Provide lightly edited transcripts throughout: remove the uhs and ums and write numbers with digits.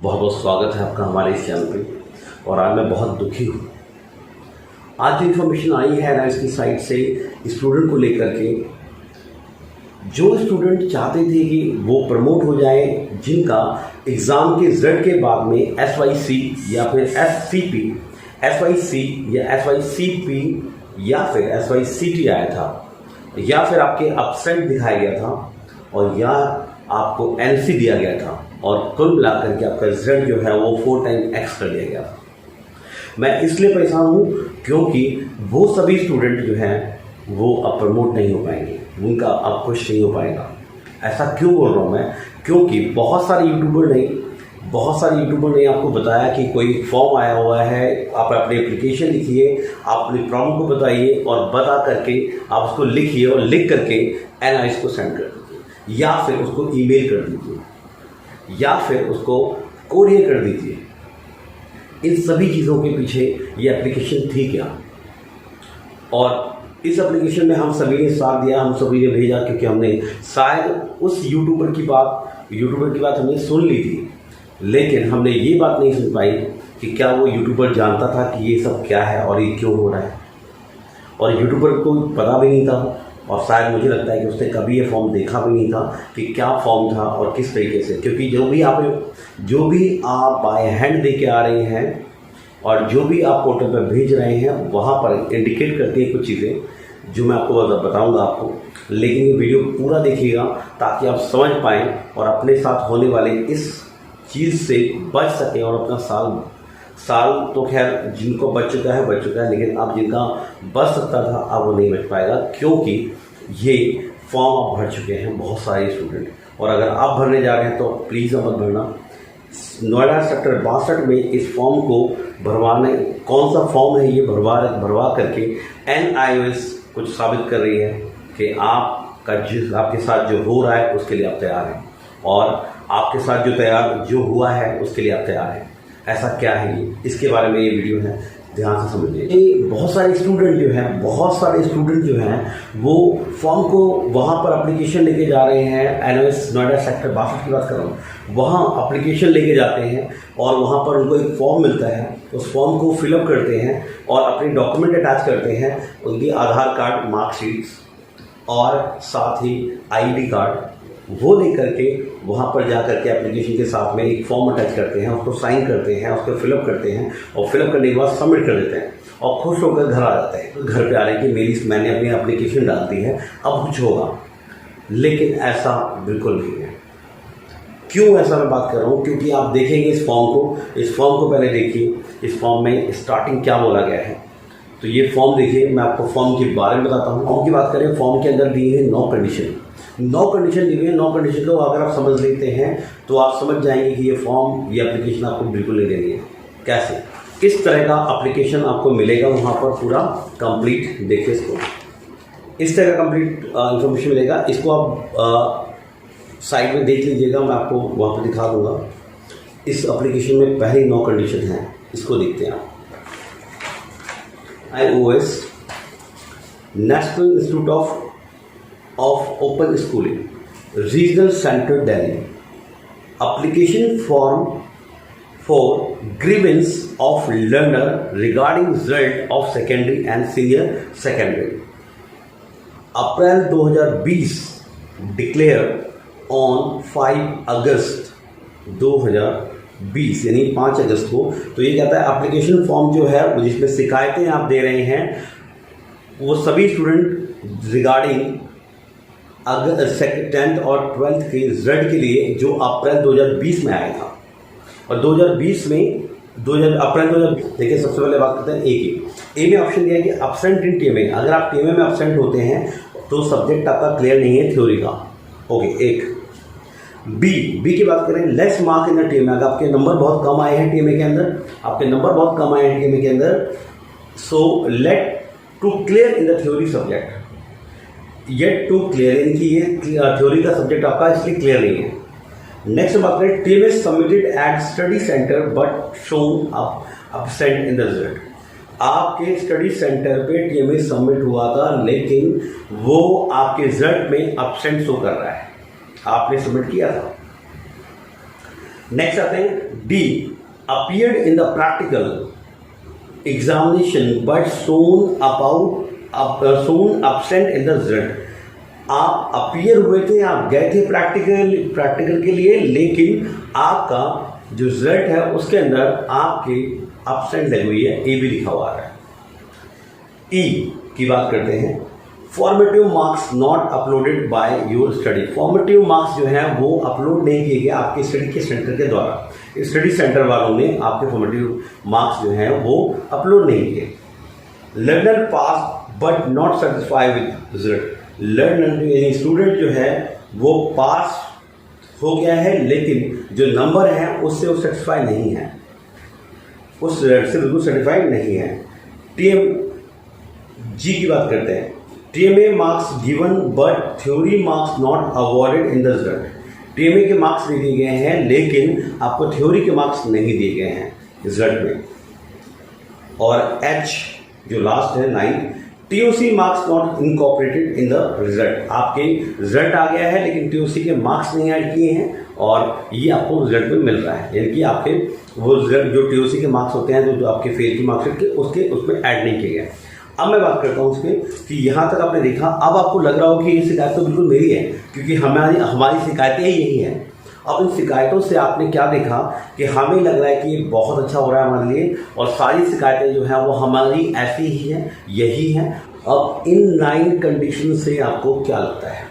बहुत बहुत स्वागत है आपका हमारे इस चैनल पे। और आज मैं बहुत दुखी हूँ। आज जो इन्फॉर्मेशन आई है राइस की साइड से स्टूडेंट को लेकर के, जो स्टूडेंट चाहते थे कि वो प्रमोट हो जाए, जिनका एग्ज़ाम के रिजल्ट के बाद में SYC या फिर SCP, SYC या SYCP या फिर SYCT आया था, या फिर आपके अपसेंट दिखाया गया था, और या आपको NC दिया गया था, और कुल मिलाकर के आपका रिजल्ट जो है वो 4 टाइम एक्स कर दिया गया था। मैं इसलिए परेशान हूँ क्योंकि वो सभी स्टूडेंट जो हैं वो अब प्रमोट नहीं हो पाएंगे, उनका अब कुछ नहीं हो पाएगा। ऐसा क्यों बोल रहा हूँ मैं? क्योंकि बहुत सारे यूट्यूबर ने आपको बताया कि कोई फॉर्म आया हुआ है, आप अपनी एप्लीकेशन लिखिए, आप अपनी प्रॉब्लम को बताइए और बता करके आप उसको लिखिए और लिख करके एनालिस्ट को सेंड कर दीजिए, या फिर उसको ईमेल कर दीजिए, या फिर उसको कोरियर कर दीजिए। इन सभी चीज़ों के पीछे ये एप्लीकेशन थी क्या? और इस एप्लीकेशन में हम सभी ने साथ दिया, हम सभी ने भेजा, क्योंकि हमने शायद उस यूट्यूबर की बात हमने सुन ली थी, लेकिन हमने ये बात नहीं सुन पाई कि क्या वो यूट्यूबर जानता था कि ये सब क्या है और ये क्यों हो रहा है। और यूट्यूबर को पता भी नहीं था, और शायद मुझे लगता है कि उसने कभी ये फॉर्म देखा भी नहीं था कि क्या फॉर्म था और किस तरीके से। क्योंकि जो भी आप बाय हैंड दे के आ रहे हैं और जो भी आप पोर्टल पर भेज रहे हैं, वहाँ पर इंडिकेट करती है कुछ चीज़ें जो मैं आपको बताऊंगा आपको। लेकिन ये वीडियो पूरा देखिएगा ताकि आप समझ पाएँ और अपने साथ होने वाले इस चीज़ से बच सकें, और अपना साल तो खैर जिनको बच चुका है, लेकिन अब जिनका बच सकता था अब वो नहीं बच पाएगा, क्योंकि ये फॉर्म आप भर चुके हैं बहुत सारे स्टूडेंट। और अगर आप भरने जा रहे हैं तो प्लीज़ मत भरना। नोएडा सेक्टर 62 में इस फॉर्म को भरवाने, कौन सा फॉर्म है ये भरवा करके NIOS कुछ साबित कर रही है कि आपके साथ जो हो रहा है उसके लिए आप तैयार हैं, और आपके साथ जो हुआ है उसके लिए आप तैयार हैं। ऐसा क्या है ये, इसके बारे में ये वीडियो है, ध्यान से समझिए। बहुत सारे स्टूडेंट जो हैं वो फॉर्म को वहाँ पर एप्लीकेशन लेके जा रहे हैं। NIOS नोएडा सेक्टर 62 की बात कर रहा हूँ, वहाँ एप्लीकेशन लेके जाते हैं और वहाँ पर उनको एक फॉर्म मिलता है। उस फॉर्म को फिलअप करते हैं और अपने डॉक्यूमेंट अटैच करते हैं, उनकी आधार कार्ड, मार्कशीट्स और साथ ही ID कार्ड, वो लेकर के वहाँ पर जा करके एप्लीकेशन के साथ में एक फॉर्म अटैच करते हैं, उसको साइन करते हैं, उसको फिलअप करते हैं, और फिलअप करने के बाद सबमिट कर देते हैं और खुश होकर घर आ जाते हैं। घर पे आ रहे कि मैंने अपनी एप्लीकेशन डाल दी है, अब कुछ होगा। लेकिन ऐसा बिल्कुल नहीं है। क्यों ऐसा मैं बात कर रहा हूँ? क्योंकि आप देखेंगे इस फॉर्म को पहले देखिए। इस फॉर्म में स्टार्टिंग क्या बोला गया है, तो ये फॉर्म देखिए। मैं आपको फॉर्म के बारे में बताता हूँ। फॉर्म की बात करें, फॉर्म के अंदर दी है 9 कंडीशन दी हुई है। 9 कंडीशन को अगर आप समझ लेते हैं तो आप समझ जाएंगे कि ये फॉर्म, ये एप्लीकेशन आपको बिल्कुल नहीं देनी है। कैसे, किस तरह का एप्लीकेशन आपको मिलेगा वहाँ पर पूरा कंप्लीट। देखिए इसको, इस तरह का कंप्लीट इंफॉर्मेशन मिलेगा। इसको आप साइड में देख लीजिएगा, मैं आपको वहाँ पर दिखा दूँगा। इस एप्लीकेशन में पहली 9 कंडीशन हैं, इसको देखते हैं आप। NIOS national institute of open schooling, regional centre Delhi, application form for grievance of learner regarding result of secondary and senior secondary, April 2020, declare on 5 अगस्त 2020 यानी 5 अगस्त को। तो ये कहता है एप्लीकेशन फॉर्म जो है जिसमें शिकायतें आप दे रहे हैं, वो सभी स्टूडेंट रिगार्डिंग अगर 10th और 12th के रिजल्ट के लिए जो अप्रैल 2020 में आया था। और 2020 में अप्रैल 2020, देखिए सबसे पहले बात करते हैं ए में ऑप्शन दिया है कि अब्सेंट इन TMA। अगर आप TMA में अब्सेंट होते हैं तो सब्जेक्ट आपका क्लियर नहीं है थ्योरी का। ओके, एक। बी की बात करें, less mark in the TMA। अगर आपके नंबर बहुत कम आए हैं TMA के अंदर, so late to clear in the theory subject, yet to clear, यानी कि ये थ्योरी का सब्जेक्ट आपका इसलिए क्लियर नहीं है। नेक्स्ट बात करें, TMA submitted at study centre but shown absent in the result. आपके स्टडी सेंटर पे TMA सबमिट हुआ था, लेकिन वो आपके रिजल्ट में अब्सेंट शो कर रहा है, आपने सबमिट किया था। नेक्स्ट आते हैं D, appeared in the practical examination but Son absent in the result. आप अपीयर हुए थे, आप गए थे प्रैक्टिकल के लिए, लेकिन आपका जो रिजल्ट है उसके अंदर आपके absent लगी हुई है, ए भी लिखा हुआ है। ई की बात करते हैं, formative marks not uploaded by your study. Formative marks जो है वो अपलोड नहीं किए गए आपके स्टडी के सेंटर के द्वारा। स्टडी सेंटर वालों ने आपके फॉर्मेटिव मार्क्स जो हैं वो अपलोड नहीं किए। Learner pass but not satisfy with result. Learner student जो है वो पास हो गया है, लेकिन जो नंबर है उससे वो सेटिस्फाई नहीं है, उस रिजल्ट से बिल्कुल सेटिस्फाइड नहीं है। टीएम जी की बात करते हैं, TMA marks given but theory marks not awarded in the result. TMA के मार्क्स दे दिए गए हैं, लेकिन आपको थ्योरी के मार्क्स नहीं दिए गए हैं रिजल्ट में। और एच जो लास्ट है 9, TOC marks not incorporated in the result. आपके रिजल्ट आ गया है, लेकिन टीओसी के मार्क्स नहीं ऐड किए हैं, और ये आपको रिजल्ट में मिल रहा है, यानी कि आपके वो रिजल्ट जो टीओसी के मार्क्स होते हैं, जो आपके फेल की मार्क्स के उसमें ऐड नहीं किए गए। अब मैं बात करता हूँ उसमें कि यहाँ तक आपने देखा, अब आपको लग रहा हो कि ये शिकायत तो बिल्कुल मेरी है, क्योंकि हमारी शिकायतें ही यही हैं। अब इन शिकायतों से आपने क्या देखा कि हमें लग रहा है कि ये बहुत अच्छा हो रहा है हमारे लिए, और सारी शिकायतें जो हैं वो हमारी ऐसी ही हैं, यही हैं। अब इन 9 कंडीशन से आपको क्या लगता है?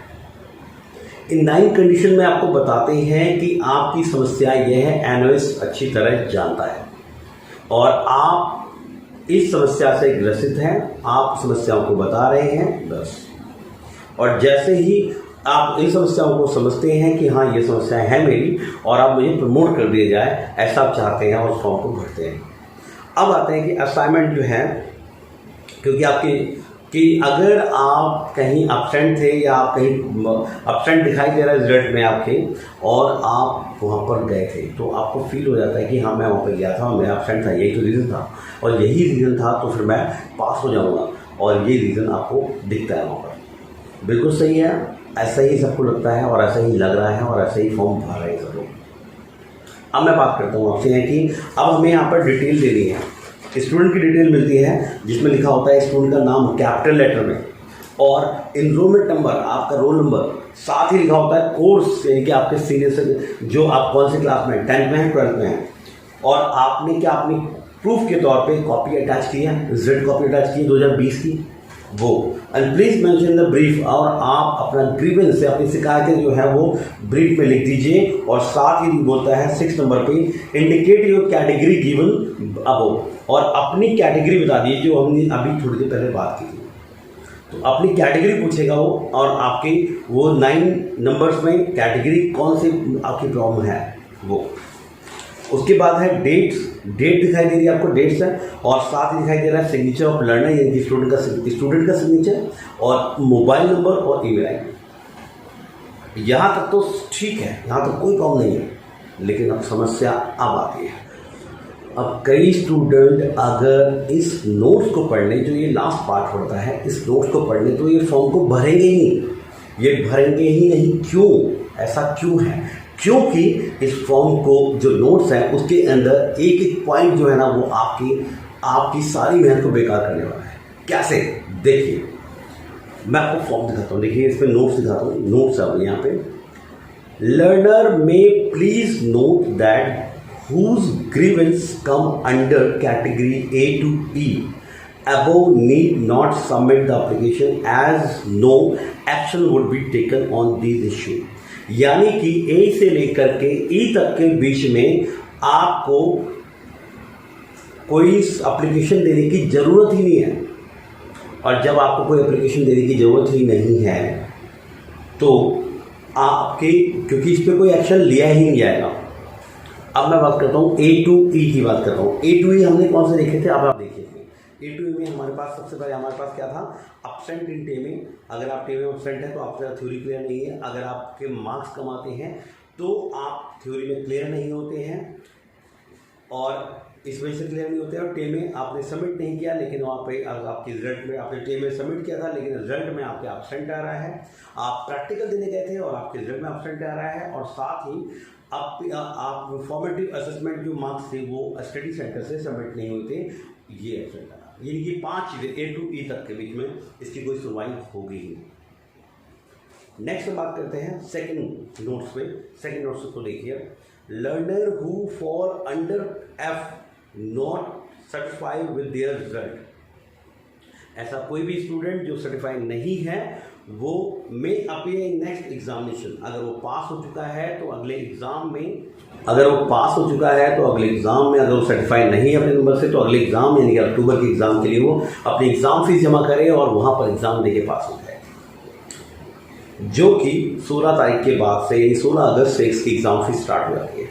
इन 9 कंडीशन में आपको बताते हैं कि आपकी समस्या यह है, एनालिस्ट अच्छी तरह जानता है और आप इस समस्या से ग्रसित हैं, आप समस्याओं को बता रहे हैं बस। और जैसे ही आप इन समस्याओं को समझते हैं कि हाँ ये समस्या है मेरी और आप मुझे प्रमोट कर दिया जाए, ऐसा आप चाहते हैं और फॉर्म को भरते हैं। अब आते हैं कि असाइनमेंट जो है, क्योंकि अगर आप कहीं एब्सेंट थे या आप कहीं एब्सेंट दिखाई दे रहा है रिजल्ट में आपके, और आप वहाँ पर गए थे, तो आपको फील हो जाता है कि हाँ मैं वहाँ पर गया था और मेरा एब्सेंट था, यही तो रीज़न था, और यही रीज़न था तो फिर मैं पास हो जाऊँगा, और ये रीज़न आपको दिखता है वहाँ पर। बिल्कुल सही है, ऐसा ही सबको लगता है और ऐसा ही लग रहा है और ऐसा ही फॉर्म भर रहे हैं सब लोग। अब मैं बात करता हूँ आपसे कि अब हमें यहाँ पर डिटेल देनी है, स्टूडेंट की डिटेल मिलती है जिसमें लिखा होता है स्टूडेंट का नाम कैपिटल लेटर में, और इनरोलमेंट नंबर, आपका रोल नंबर, साथ ही लिखा होता है कोर्स, यानी कि आपके सीनियर से जो आप कौन से क्लास में, 10th में है 12th में है, और आपने क्या अपनी प्रूफ के तौर पे कॉपी अटैच की है, रिजल्ट कॉपी अटैच की है 2020 की वो, and please mention the brief, और आप अपना ग्रीवेंस से अपनी शिकायतें जो है वो ब्रीफ में लिख दीजिए। और साथ ही बोलता है 6 नंबर पे, indicate your category given above, और अपनी कैटेगरी बता दीजिए जो हमने अभी थोड़ी देर पहले बात की थी। तो अपनी कैटेगरी पूछेगा वो, और आपकी वो 9 नंबर्स में कैटेगरी कौन सी आपकी प्रॉब्लम है वो। उसके बाद है डेट दिखाई दे रही है आपको, डेट्स है, और साथ ही दिखाई दे रहा है सिग्नेचर ऑफ लर्नर, यानी कि स्टूडेंट का सिग्नेचर, और मोबाइल नंबर और ईमेल आईडी। यहाँ तक तो ठीक है, यहाँ तक कोई प्रॉब्लम नहीं है, लेकिन अब समस्या अब आती है। अब कई स्टूडेंट अगर इस नोट्स को पढ़ लें, जो ये लास्ट पार्ट होता है, इस नोट्स को पढ़ लें तो ये फॉर्म को भरेंगे ही नहीं, ये भरेंगे ही नहीं। क्यों? ऐसा क्यों है? क्योंकि इस फॉर्म को जो नोट्स हैं उसके अंदर एक एक पॉइंट जो है ना वो आपकी सारी मेहनत को बेकार करने वाला है। कैसे? देखिए, मैं आपको फॉर्म दिखाता हूँ, देखिए इसमें नोट्स दिखाता हूँ, नोट्स है यहाँ पे। लर्नर में please note that whose grievance come under category A to E above need not submit the application as no action would be taken on these issue। यानी कि A से लेकर के E तक के बीच में आपको कोई एप्लीकेशन देने की ज़रूरत ही नहीं है, और जब आपको कोई एप्लीकेशन देने की ज़रूरत ही नहीं है तो आपके, क्योंकि इस पर कोई एक्शन लिया ही नहीं जाएगा। अब मैं बात करता हूँ A to E की बात करता हूँ। A to E हमने कौन से देखे थे, अब आप देखिए। A to E में हमारे पास सबसे पहले हमारे पास क्या था, एब्सेंट इन टे में। अगर आप टे में एब्सेंट है तो आपका थ्योरी क्लियर नहीं है। अगर आपके मार्क्स कम आते हैं तो आप थ्योरी में क्लियर नहीं होते हैं, और इस वजह से क्लियर नहीं होते हैं। और टे में आपने सबमिट नहीं किया, लेकिन वहाँ पे आपकी रिजल्ट में आपने टे में सबमिट किया था, लेकिन रिजल्ट में आपके एब्सेंट आ रहा है। आप प्रैक्टिकल देने गए थे और आपके रिजल्ट में एब्सेंट आ रहा है, और साथ ही आप फॉर्मेटिव असेसमेंट जो मार्क्स थे वो स्टडी सेंटर से सबमिट नहीं हुए थे, ये एब्सेंट रहा। यानी कि 5 चीज़ें A to E तक के बीच में इसकी कोई सुनवाई होगी ही नहीं। नेक्स्ट बात करते हैं सेकंड नोट्स पे। सेकंड नोट्स को देखिए, learner who fall under F not certified with their result. ऐसा कोई भी स्टूडेंट जो सर्टिफाइड नहीं है वो मे अपीयर नेक्स्ट एग्जामिनेशन। अगर वो पास हो चुका है तो अगले एग्जाम में, अगर वो सर्टिफाइड नहीं है अपने नंबर से तो अगले एग्जाम यानी कि अक्टूबर के एग्जाम के लिए वो अपनी एग्जाम फीस जमा करे और वहां पर एग्जाम देके पास हो जाए, जो कि 16 तारीख के बाद से यानी 16 अगस्त से इसकी एग्जाम फीस स्टार्ट हो जाती है।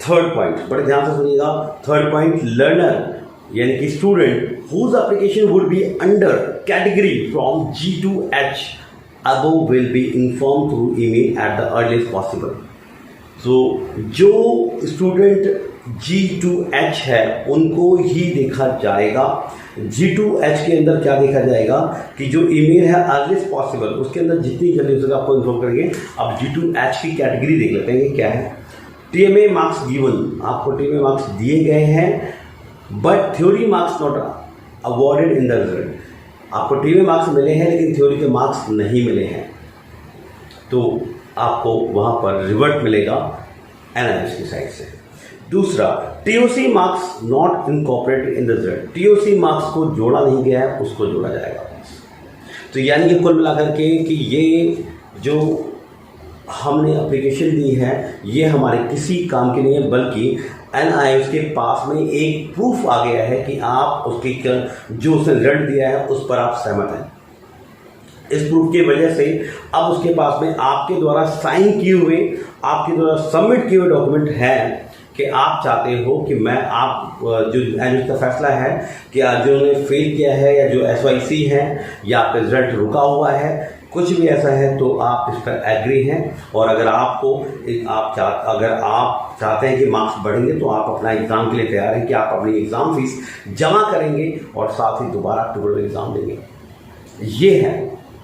थर्ड पॉइंट बड़े ध्यान से सुनिएगा। थर्ड पॉइंट, लर्नर यानी कि student whose application would be under category from G to H above will be informed through email at the earliest possible। so जो स्टूडेंट G to H है उनको ही देखा जाएगा। G to H के अंदर क्या देखा जाएगा कि जो ईमेल है अर्लीस्ट पॉसिबल उसके अंदर जितनी जल्दी हो सके आपको इन्फॉर्म करेंगे। अब G to H की कैटेगरी देख लेते हैं क्या है। TMA मार्क्स गिवन, आपको TMA मार्क्स दिए गए हैं but theory marks not awarded in the result. आपको TMA मार्क्स मिले हैं लेकिन थ्योरी के मार्क्स नहीं मिले हैं, तो आपको वहां पर रिवर्ट मिलेगा NIOS की साइड से। दूसरा, TOC marks not incorporated in the result. TOC marks को जोड़ा नहीं गया है, उसको जोड़ा जाएगा। तो यानी कि कुल मिलाकर के कि ये जो हमने एप्लीकेशन दी है ये हमारे किसी काम की नहीं है, बल्कि NIOS के पास में एक प्रूफ आ गया है कि आप उसकी जो उसने रिजल्ट दिया है उस पर आप सहमत हैं। इस प्रूफ की वजह से अब उसके पास में आपके द्वारा साइन किए हुए, आपके द्वारा सबमिट किए हुए डॉक्यूमेंट हैं कि आप चाहते हो कि मैं आप जो NIOS का फैसला है कि जो ने फेल किया है या जो SYC है या आपका रिजल्ट रुका हुआ है, कुछ भी ऐसा है तो आप इस पर एग्री हैं। और अगर अगर आप चाहते हैं कि मार्क्स बढ़ेंगे तो आप अपना एग्ज़ाम के लिए तैयार हैं कि आप अपनी एग्ज़ाम फीस जमा करेंगे और साथ ही दोबारा अक्टूबर में एग्ज़ाम देंगे। ये है